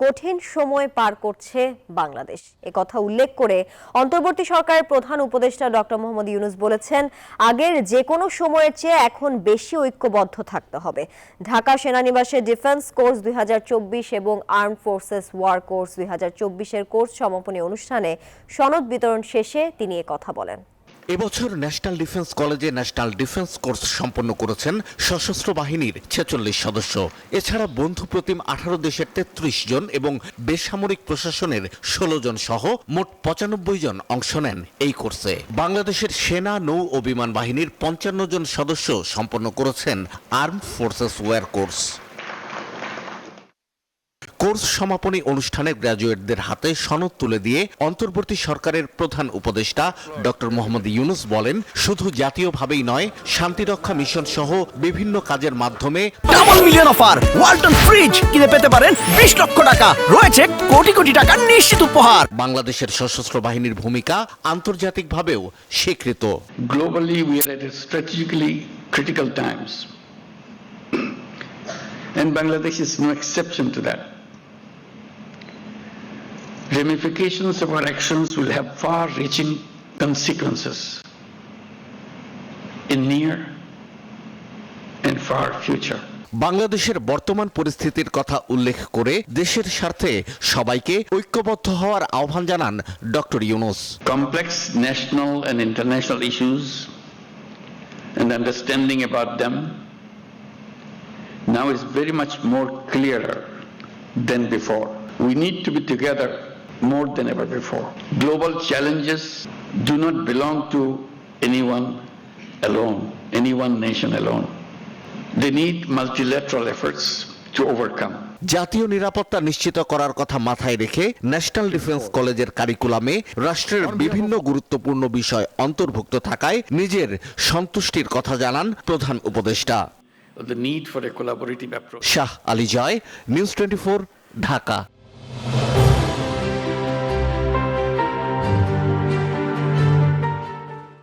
কঠিন সময় পার করছে বাংলাদেশ। একথা উল্লেখ করে অন্তর্বর্তী সরকারের প্রধান উপদেষ্টা ডক্টর মোহাম্মদ ইউনূস বলেছেন, আগের যে কোনো সময়ের চেয়ে এখন বেশি ঐক্যবদ্ধ থাকতে হবে। ঢাকা সেনানিবাসে ডিফেন্স কোর্স 2024 এবং আর্ম ফোর্সেস ওয়ার কোর্স 2024-এর কোর্স সমাপনী অনুষ্ঠানে সনদ বিতরণ শেষে তিনি একথা বলেন। এবছর ন্যাশনাল ডিফেন্স কলেজে ন্যাশনাল ডিফেন্স কোর্স সম্পন্ন করেছেন সশস্ত্র বাহিনীর 46 সদস্য। এছাড়া বন্ধু প্রতিম 18 দেশের 33 জন এবং বেসামরিক প্রশাসনের 16 জন সহ মোট 95 জন অংশ নেন এই কোর্সে। বাংলাদেশের সেনা, নৌ ও বিমান বাহিনীর 55 জন সদস্য সম্পন্ন করেছেন armed forces war course. Course সমাপনী অনুষ্ঠানে গ্র্যাজুয়েটদের হাতে সনদ তুলে দিয়ে অন্তর্বর্তী সরকারের প্রধান উপদেষ্টা ডক্টর মোহাম্মদ ইউনূস বলেন, শুধু জাতীয়ভাবেই নয়, শান্তিরক্ষা মিশন সহ বিভিন্ন কাজের মাধ্যমে double million offer Walton fridge কিনে পেতে পারেন 20 লক্ষ টাকা, রয়েছে কোটি কোটি টাকার নিশ্চিত উপহার। বাংলাদেশের সশস্ত্র বাহিনীর ভূমিকা আন্তর্জাতিকভাবেও স্বীকৃত। Globally, we are at a strategically critical times, and Bangladesh is no exception to that. Ramifications of our actions will have far-reaching consequences in near and far future. বাংলাদেশের বর্তমান পরিস্থিতির কথা উল্লেখ করে দেশের স্বার্থে সবাইকে ঐক্যবদ্ধ হওয়ার আহ্বান জানান doctor Yunus. Complex national and international issues and understanding about them now is very much more clearer than before. We need to be together more than ever before. Global challenges do not belong to anyone alone, any one nation alone. They need multilateral efforts to overcome. জাতীয় নিরাপত্তা নিশ্চিত করার কথা মাথায় রেখে national defence কলেজের কারিকুলামে রাষ্ট্রের বিভিন্ন গুরুত্বপূর্ণ বিষয় অন্তর্ভুক্ত থাকায় নিজের সন্তুষ্টির কথা জানান প্রধান উপদেষ্টা। The need for a collaborative approach. Shah Ali Joy, news 24, Dhaka.